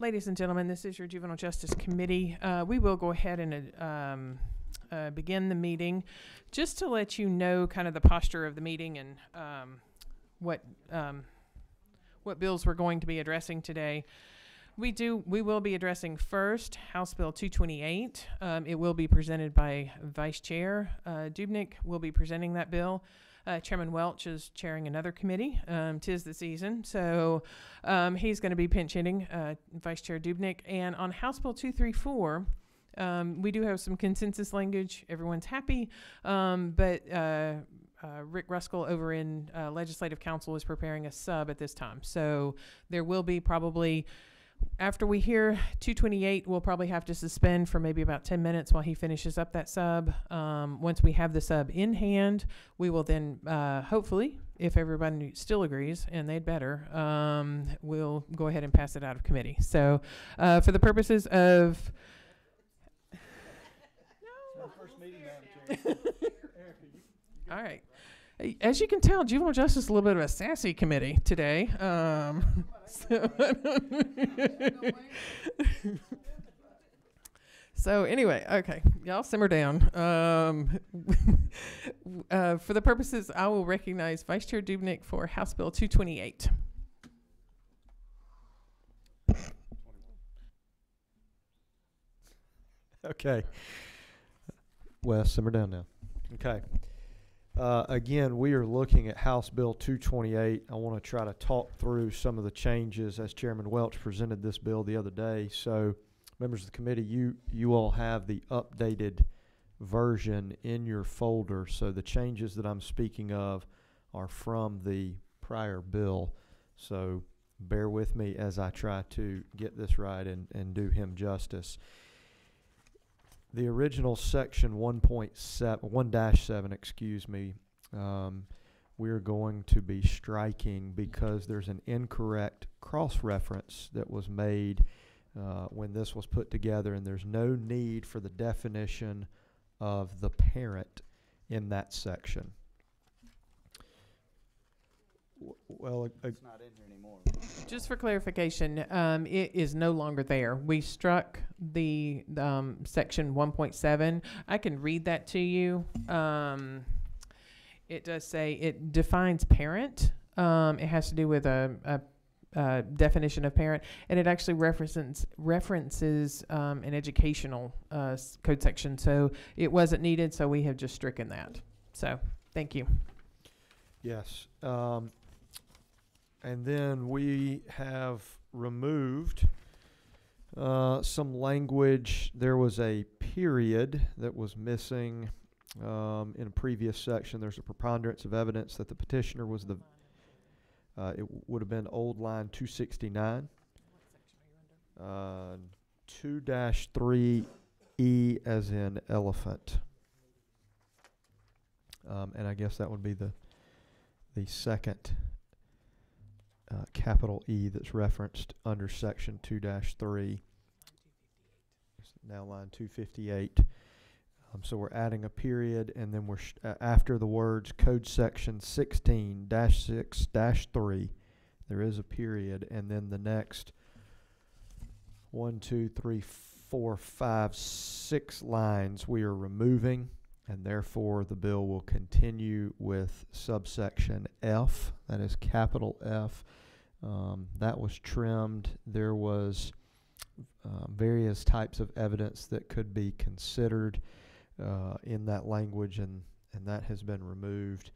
Ladies and gentlemen, this is your Juvenile Justice Committee. We will go ahead and begin the meeting. Just to let you know kind of the posture of the meeting and what bills we're going to be addressing today. We will be addressing first House Bill 228. It will be presented by Vice Chair Dubnik will be presenting that bill. Chairman Welch is chairing another committee. 'Tis the season, so he's going to be pinch hitting Vice Chair Dubnik. And on House Bill 234, we do have some consensus language. Everyone's happy, but Rick Ruskell over in Legislative Council is preparing a sub at this time. So there will be probably, after we hear 228, we'll probably have to suspend for maybe about 10 minutes while he finishes up that sub. Once we have the sub in hand, we will then, hopefully, if everybody still agrees, and they'd better, we'll go ahead and pass it out of committee. So for the purposes of... All right. As you can tell, Juvenile Justice is a little bit of a sassy committee today. So anyway, okay, y'all simmer down. For the purposes, I will recognize Vice Chair Dubnik for House Bill 228. Okay. Wes, simmer down now. Okay. Again, we are looking at House Bill 228. I want to try to talk through some of the changes as Chairman Welch presented this bill the other day. So, members of the committee, you all have the updated version in your folder. So the changes that I'm speaking of are from the prior bill. So bear with me as I try to get this right and do him justice. The original section 1-7, excuse me, we're going to be striking because there's an incorrect cross-reference that was made when this was put together, and there's no need for the definition of the parent in that section. Well, it's not in here anymore. Just for clarification, it is no longer there. We struck the section 1.7. I can read that to you. It does say it defines parent. It has to do with a definition of parent, and it actually references an educational code section. So it wasn't needed, so we have just stricken that. So thank you. Yes. And then we have removed some language. There was a period that was missing in a previous section. There's a preponderance of evidence that the petitioner was the, it would have been old line 269. 2-3E as in elephant. And I guess that would be the second capital E that's referenced under section 2-3. Now line 258. So we're adding a period, and then we're after the words code section 16-6-3, there is a period, and then the next 1, 2, 3, 4, 5, 6 lines we are removing, and therefore the bill will continue with subsection F, that is capital F. That was trimmed. There was various types of evidence that could be considered in that language, and that has been removed.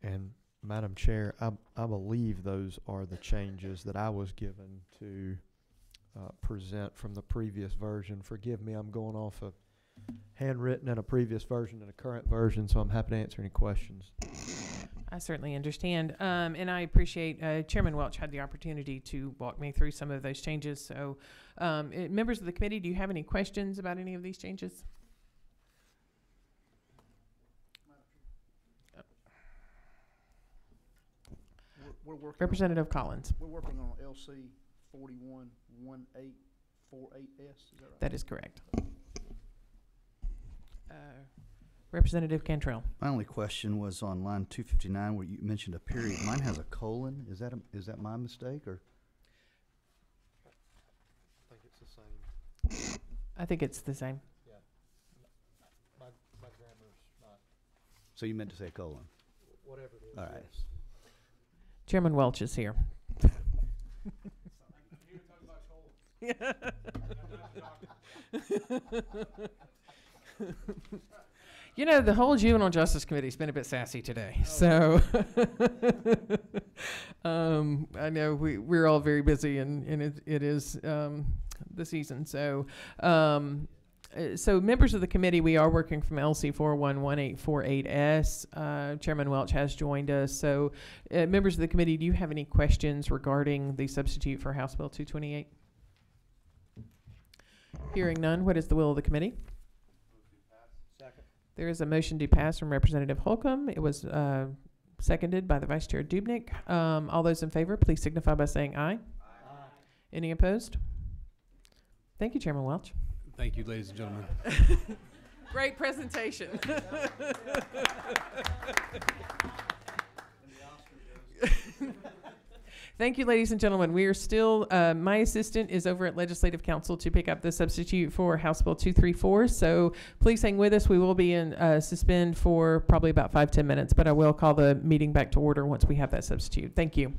And Madam Chair, I believe those are the changes that I was given to present from the previous version. Forgive me, I'm going off a handwritten and a previous version and a current version, so I'm happy to answer any questions. I certainly understand, and I appreciate Chairman Welch had the opportunity to walk me through some of those changes. So members of the committee, do you have any questions about any of these changes? We're working Representative Collins. We're working on LC 411848S, is that right? That is correct. Representative Cantrell. My only question was on line 259 where you mentioned a period. Mine has a colon. Is that my mistake, or? same. I think it's the same. Yeah. My grammar's not, So you meant to say colon. whatever it is. All right. yes. Chairman Welch is here. You know, the whole Juvenile Justice Committee's been a bit sassy today, so I know we're all very busy, and it is the season. So so members of the committee, we are working from LC 411848S. Chairman Welch has joined us. So members of the committee, do you have any questions regarding the substitute for House Bill 228? Hearing none, what is the will of the committee? Second. There is a motion to pass from Representative Holcomb. It was seconded by the Vice Chair Dubnik. All those in favor, please signify by saying aye. Aye. Any opposed? Thank you, Chairman Welch. Thank you, ladies and gentlemen. Great presentation. Thank you, ladies and gentlemen. We are still, my assistant is over at Legislative Council to pick up the substitute for House Bill 234. So please hang with us. We will be in suspend for probably about 5-10 minutes, but I will call the meeting back to order once we have that substitute. Thank you.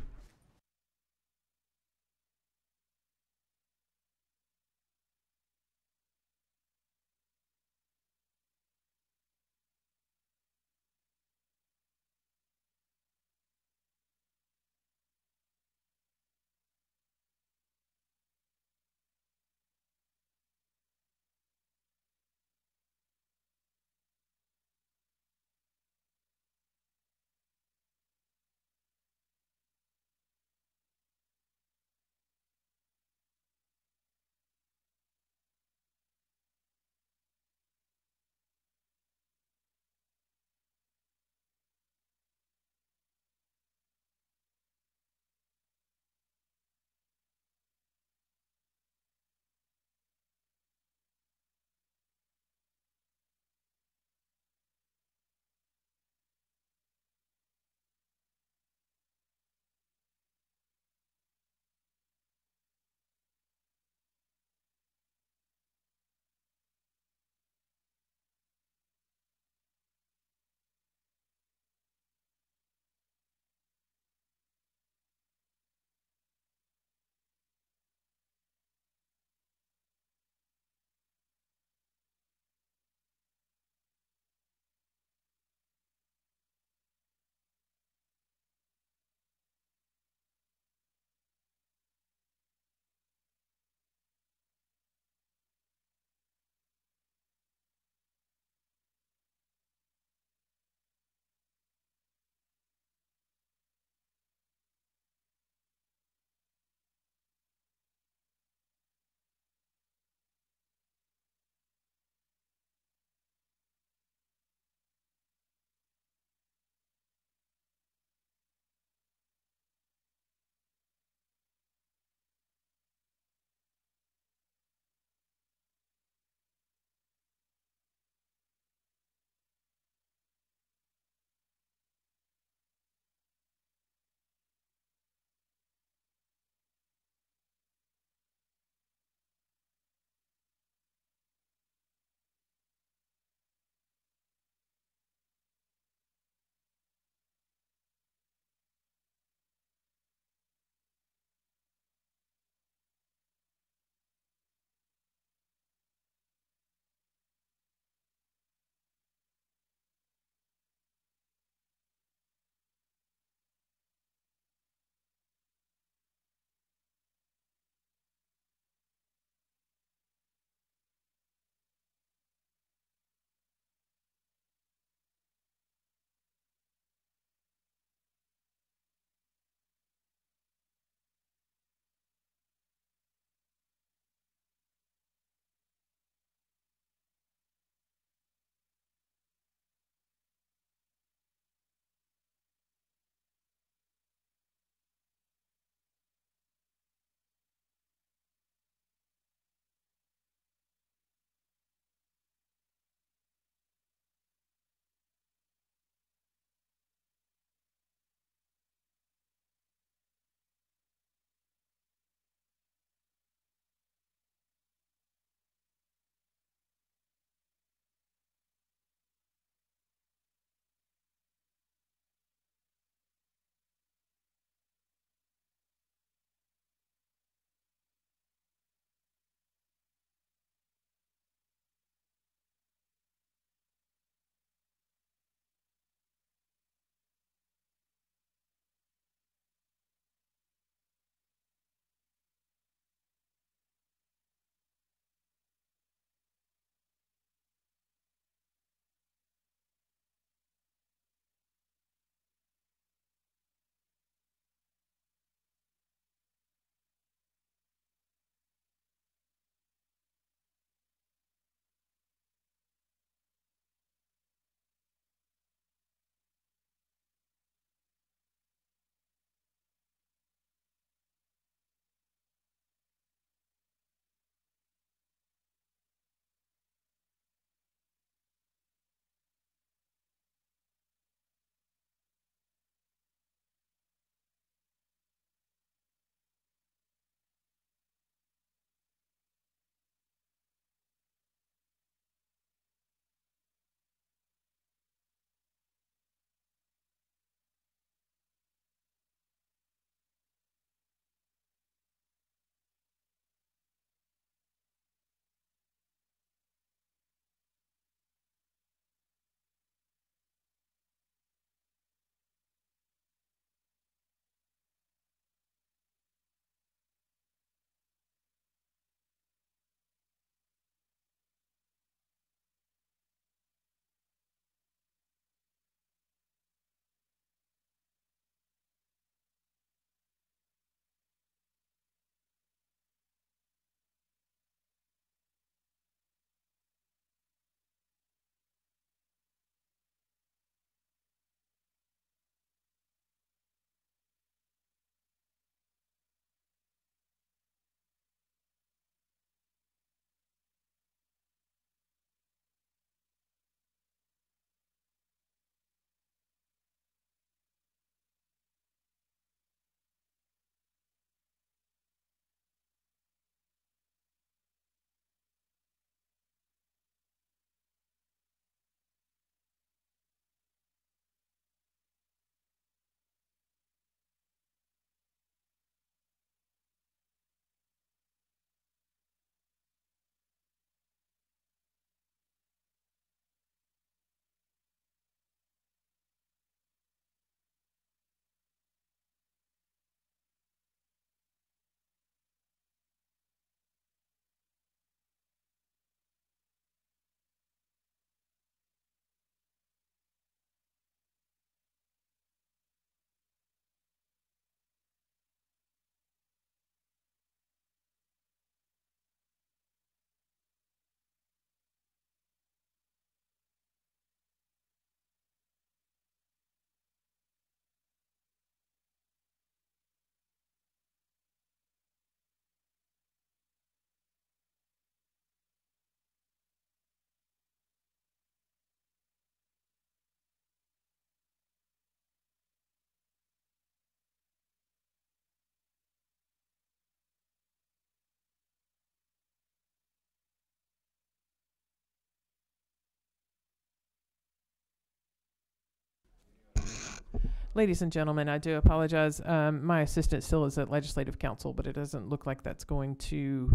Ladies and gentlemen, I do apologize. My assistant still is at Legislative Council, but it doesn't look like that's going to,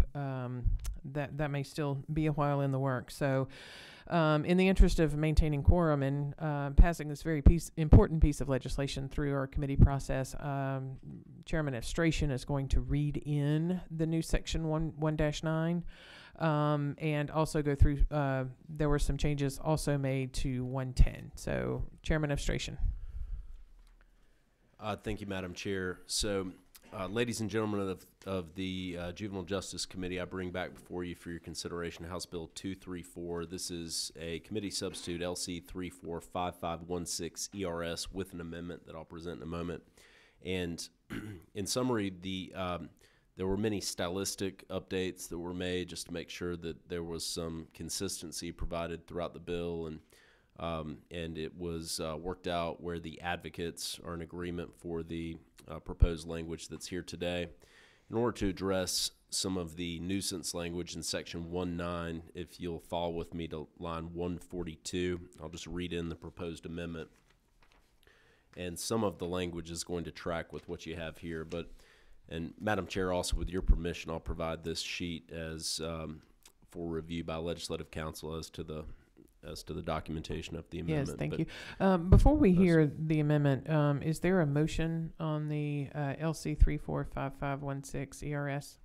that may still be a while in the works. So in the interest of maintaining quorum and passing this very important piece of legislation through our committee process, Chairman Estration is going to read in the new Section 1-9 and also go through, there were some changes also made to 110. So Chairman Estration. Thank you, Madam Chair. So, ladies and gentlemen of the Juvenile Justice Committee, I bring back before you for your consideration House Bill 234. This is a committee substitute, LC 345516 ERS, with an amendment that I'll present in a moment. And in summary, there were many stylistic updates that were made just to make sure that there was some consistency provided throughout the bill, and it was worked out where the advocates are in agreement for the proposed language that's here today. In order to address some of the nuisance language in Section 1.9, if you'll follow with me to line 142, I'll just read in the proposed amendment. And some of the language is going to track with what you have here. And Madam Chair, also with your permission, I'll provide this sheet as for review by Legislative Council as to the documentation of the amendment. Yes, thank you. Before we hear the amendment, is there a motion on the LC 345516 ERS?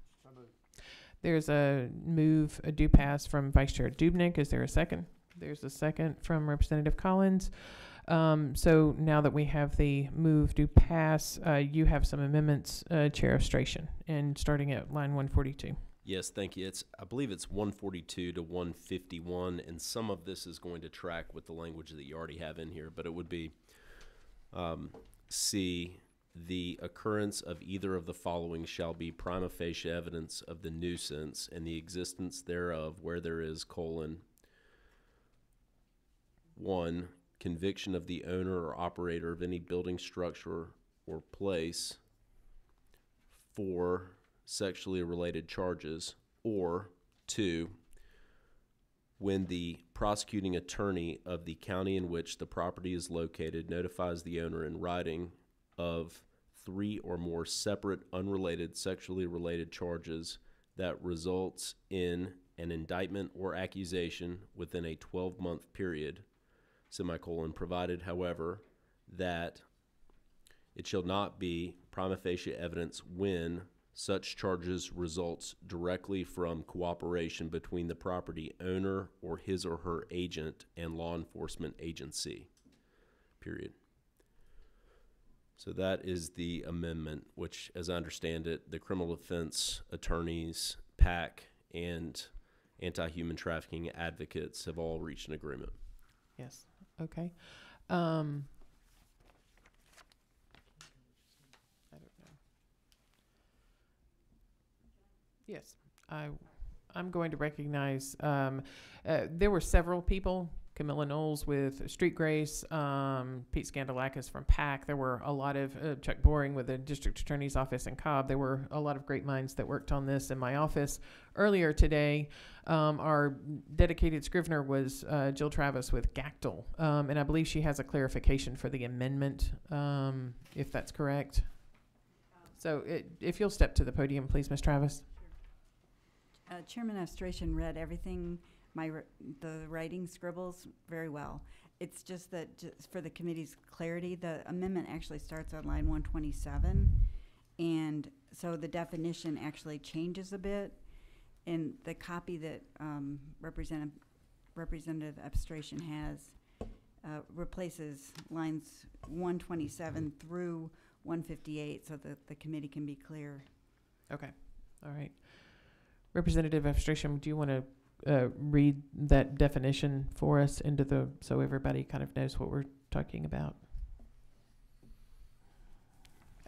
There's a move, a do pass from Vice Chair Dubnik. Is there a second? There's a second from Representative Collins. So now that we have the move do pass, you have some amendments, Chair Estration, and starting at line 142. Yes, thank you. I believe it's 142 to 151, and some of this is going to track with the language that you already have in here, but it would be C, the occurrence of either of the following shall be prima facie evidence of the nuisance and the existence thereof where there is, 1, conviction of the owner or operator of any building, structure, or place for sexually related charges, or 2, when the prosecuting attorney of the county in which the property is located notifies the owner in writing of 3 or more separate unrelated sexually related charges that results in an indictment or accusation within a 12-month period, provided, however, that it shall not be prima facie evidence when such charges results directly from cooperation between the property owner or his or her agent and law enforcement agency, period. So that is the amendment, which, as I understand it, the criminal defense attorneys, PAC, and anti-human trafficking advocates have all reached an agreement. Yes. Okay. Yes, I'm going to recognize, there were several people, Camilla Knowles with Street Grace, Pete Scandalakis from PAC. There were a lot of, Chuck Boring with the District Attorney's Office in Cobb. There were a lot of great minds that worked on this in my office. Earlier today, our dedicated scrivener was Jill Travis with Gactyl, and I believe she has a clarification for the amendment, if that's correct. So if you'll step to the podium, please, Ms. Travis. Chairman Estration read everything, the writing scribbles very well. It's just that just for the committee's clarity, the amendment actually starts on line 127, and so the definition actually changes a bit. And the copy that Representative Estration has replaces lines 127 through 158, so that the committee can be clear. Okay. All right. Representative Estration, do you want to read that definition for us so everybody kind of knows what we're talking about?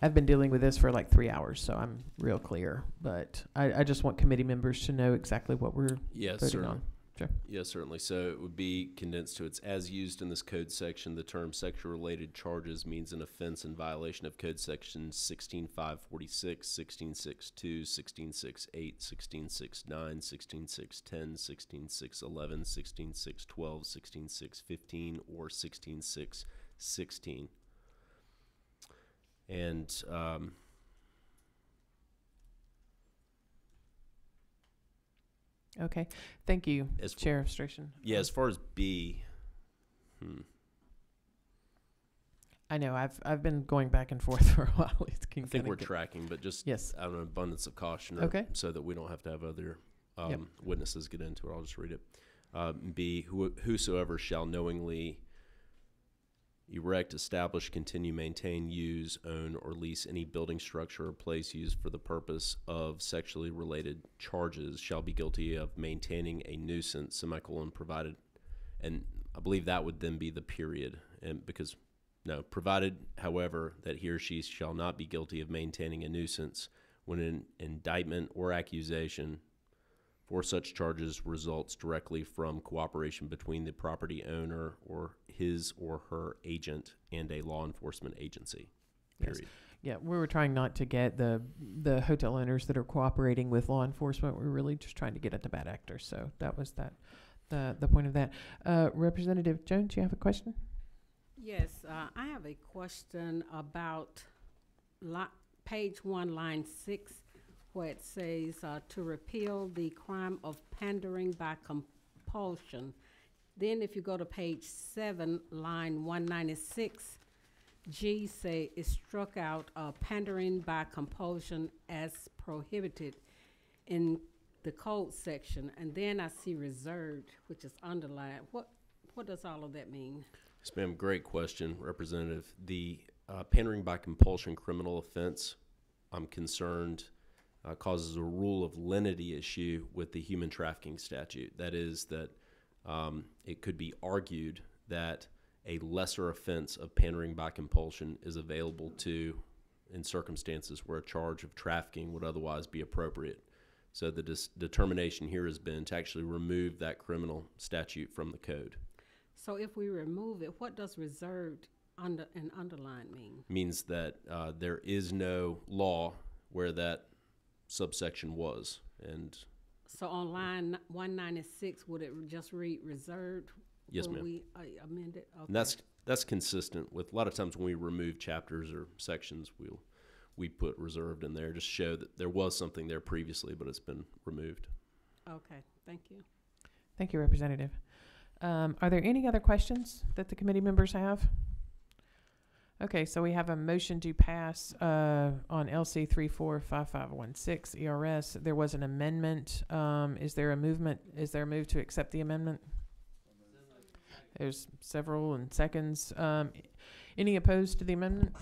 I've been dealing with this for like 3 hours, so I'm real clear, but I just want committee members to know exactly what we're voting on. Sure. Yes, certainly. So it would be condensed to it's as used in this code section, the term sexual related charges means an offense in violation of code sections 16546, 16662, 16668, 16669, 16610, 16611, 16612, 16615, or 16616. And Okay, thank you, as Chair Strachan. yeah, as far as B, I know I've been going back and forth for a while. It's I think we're get, tracking, but just yes. out of an abundance of caution, Okay. so that we don't have to have other Yep. witnesses get into it. I'll just read it. B, whosoever shall knowingly erect, establish, continue, maintain, use, own, or lease any building, structure, or place used for the purpose of sexually related charges shall be guilty of maintaining a nuisance, semicolon, provided, and I believe that would then be the period, and because, no, provided, however, that he or she shall not be guilty of maintaining a nuisance when an indictment or accusation for such charges results directly from cooperation between the property owner or his or her agent and a law enforcement agency. Yes. Period. Yeah, we were trying not to get the hotel owners that are cooperating with law enforcement. We're really just trying to get at the bad actors. So that was the point of that. Representative Jones, you have a question? Yes, I have a question about page 1, line 6, where it says to repeal the crime of pandering by compulsion. Then if you go to page 7, line 196, G say is struck out pandering by compulsion as prohibited in the code section. And then I see reserved, which is underlined. What does all of that mean? Yes, ma'am. Great question, Representative. The pandering by compulsion criminal offense, I'm concerned, causes a rule of lenity issue with the human trafficking statute. That is that it could be argued that a lesser offense of pandering by compulsion is available to in circumstances where a charge of trafficking would otherwise be appropriate. So the determination here has been to actually remove that criminal statute from the code. So if we remove it, what does reserved and underlined mean? Means that there is no law where that subsection was. And So on line 196, would it just read reserved? yes, when ma'am. we amend it? Okay. And that's consistent with a lot of times when we remove chapters or sections, we put reserved in there, just show that there was something there previously, but it's been removed. Okay, thank you. Thank you, Representative. Are there any other questions that the committee members have? Okay, so we have a motion to pass on LC 345516 ERS. There was an amendment. Is there a movement? Is there a move to accept the amendment? There's several and seconds. Any opposed to the amendment?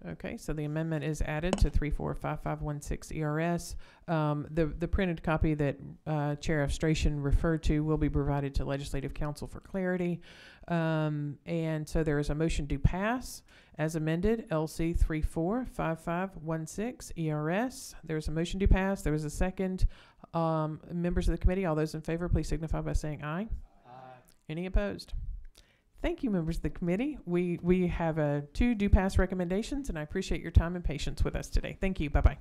Okay, so the amendment is added to 345516 ERS. The printed copy that Chair Strachan referred to will be provided to Legislative Council for clarity. And so there is a motion to pass as amended, LC 345516 ERS. There's a motion to pass. There was a second. Members of the committee, all those in favor, please signify by saying aye. Aye. Any opposed? Thank you, members of the committee. We have 2 do pass recommendations, and I appreciate your time and patience with us today. Thank you. Bye-bye.